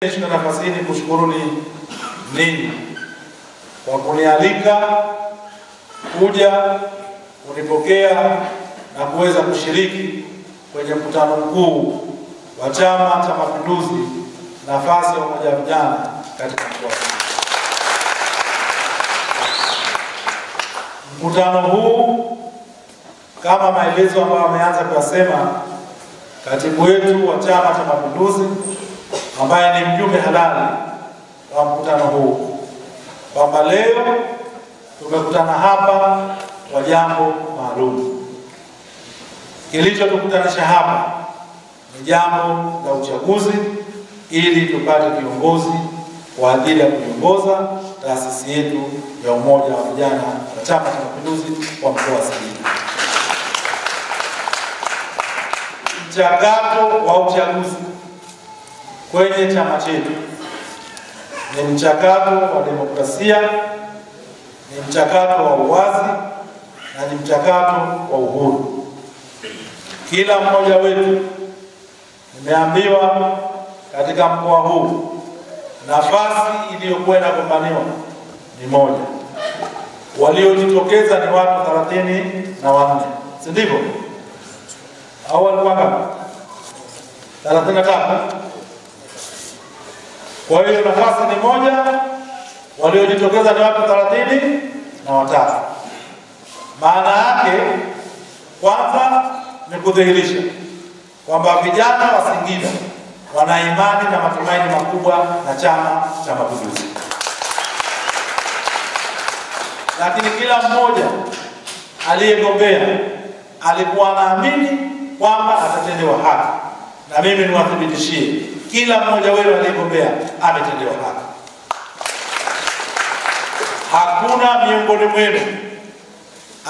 Nichukue nafasi hii kushukuruni ninyi kwa kunialika kuja kunipokea na kuweza kushiriki kwenye mkutano mkuu wa Chama cha Mapinduzi nafasi ya umoja wa vijana katika mkoa. Mkutano huu kama maelezo ambayo ameanza kuyasema katibu wetu wa Chama cha Mapinduzi ambaye ni mjumbe halali wa mkutano huu, kwamba leo tumekutana hapa kwa jambo maalum. Kilichotukutanisha hapa ni jambo la uchaguzi, ili tupate viongozi kwa ajili ya kuiongoza taasisi yetu ya umoja wa vijana wa Chama cha Mapinduzi kwa mkoa wa Singida. Mchakato wa uchaguzi kwenye chama chetu ni mchakato wa demokrasia, ni mchakato wa uwazi na ni mchakato wa uhuru. Kila mmoja wetu, nimeambiwa katika mkoa huu nafasi iliyokuwa inagombaniwa ni moja. Waliojitokeza ni watu 34, si ndivyo? Au walikuwa ngapi? 35. Kwa hiyo nafasi ni moja, waliojitokeza ni watu 33. Maana yake kwanza ni kudhihirisha kwamba vijana wa Singida wana imani na matumaini makubwa na Chama cha Mapinduzi. Lakini kila mmoja aliyegombea alikuwa anaamini kwamba atatendewa haki, na mimi niwathibitishie kila mmoja wenu aliyegombea ametendewa haki. Hakuna miongoni mwenu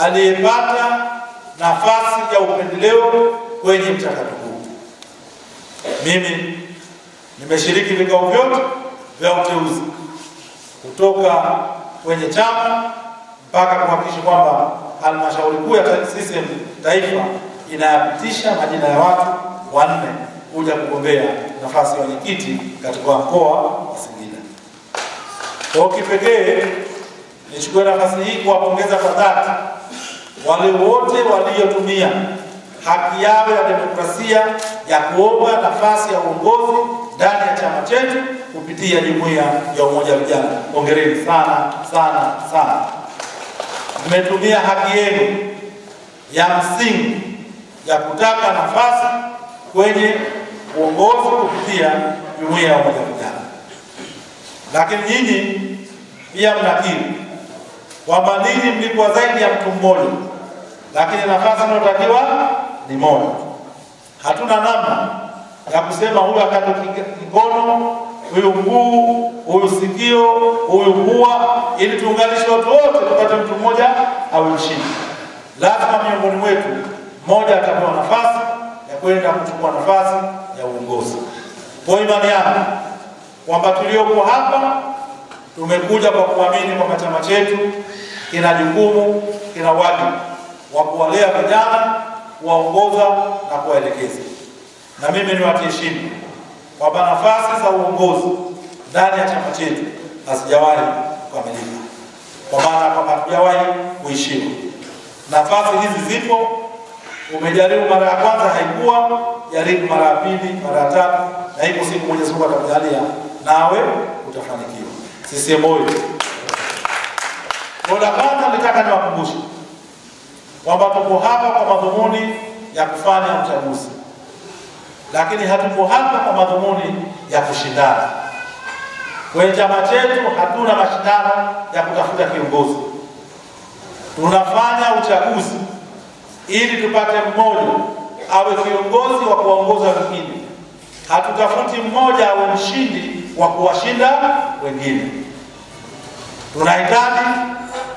aliyepata nafasi ya upendeleo kwenye mchakato huu. Mimi nimeshiriki vikao vyote vya uteuzi kutoka kwenye chama mpaka kuhakikisha kwamba halmashauri kuu ya CCM taifa inayapitisha majina ya watu 4 kuja kugombea nafasi ya wenyekiti katika mkoa wa Singida. Kwa kipekee nichukue nafasi hii kuwapongeza kwa dhati wale wote waliotumia haki yao ya demokrasia ya kuomba nafasi ya uongozi ndani ya chama chetu kupitia jumuiya ya umoja wa vijana. Hongereni sana sana sana. Mmetumia haki yenu ya msingi ya kutaka nafasi kwenye uongozi kupitia jumuiya ya umoja wa vijana. Lakini nyinyi pia mnakiri kwamba ninyi mlikuwa zaidi ya mtu mmoja, lakini nafasi inayotakiwa ni moja. Hatuna namna ya kusema huyu akate mkono, huyu mguu, huyu sikio, huyu pua, ili tuunganishe watu wote tupate mtu mmoja au mshindi. Lazima miongoni mwetu mmoja atapewa nafasi ya kwenda kuchukua nafasi ya uongozi. Kwa imani yangu kwamba tuliopo hapa tumekuja kwa kuamini kwamba chama chetu kina jukumu, kina wajibu wa kuwalea vijana, kuwaongoza na kuwaelekeza. Na mimi niwatie heshima kwamba nafasi za uongozi ndani ya chama chetu hazijawahi kukamilika, kwa maana kwamba hatujawahi kuishiwa. Nafasi hizi zipo. Umejaribu mara ya kwanza haikuwa, jaribu mara ya pili, mara ya tatu, na hivyo siku Mwenyezi Mungu atakujalia nawe utafanikiwa. CCM oyee! Kwa kwanza nitaka niwakumbushe kwamba tuko hapa kwa madhumuni ya kufanya uchaguzi, lakini hatuko hapa kwa madhumuni ya kushindana. Kwenye chama chetu hatuna mashindano ya kutafuta kiongozi. Tunafanya uchaguzi ili tupate mmoja awe kiongozi wa kuongoza wengine. Hatutafuti mmoja awe mshindi wa kuwashinda wengine. Tunahitaji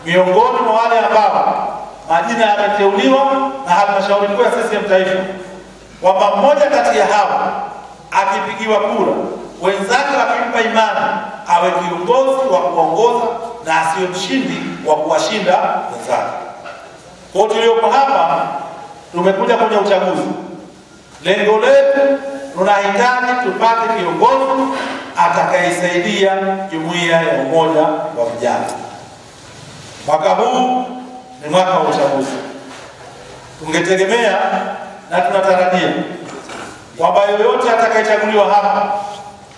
miongoni mwa wale ambao majina yameteuliwa na halmashauri kuu ya CCM taifa, kwamba mmoja kati ya hawa akipigiwa kura, wenzake wakimpa imani awe kiongozi wa kuongoza na asiwe mshindi wa kuwashinda wenzake. Kwa tuliopo hapa tumekuja kwenye uchaguzi. Lengo letu tunahitaji tupate kiongozi atakaisaidia jumuiya ya Umoja wa Vijana. Mwaka huu ni mwaka wa uchaguzi. Tungetegemea na tunatarajia kwamba yoyote atakayechaguliwa hapa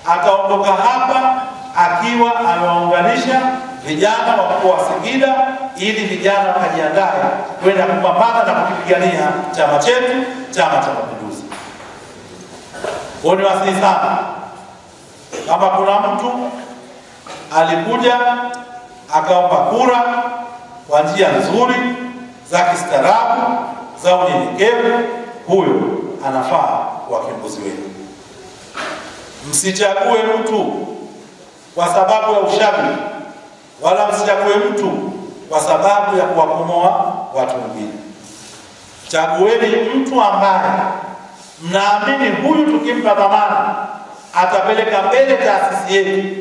ataondoka hapa akiwa amewaunganisha vijana wa mkoa wa Singida, ili vijana wakajiandae kwenda kupambana na kukipigania chama chetu, Chama cha Mapinduzi. Kwa hiyo niwasihi sana, kama kuna mtu alikuja akaomba kura kwa njia nzuri za kistaarabu za unyenyekevu, huyo anafaa kuwa kiongozi wenu. Msichague mtu kwa sababu ya ushabiki, wala msichague mtu kwa sababu ya kuwakomoa watu wengine. Chagueni mtu ambaye mnaamini huyu tukimpa dhamana atapeleka mbele taasisi yetu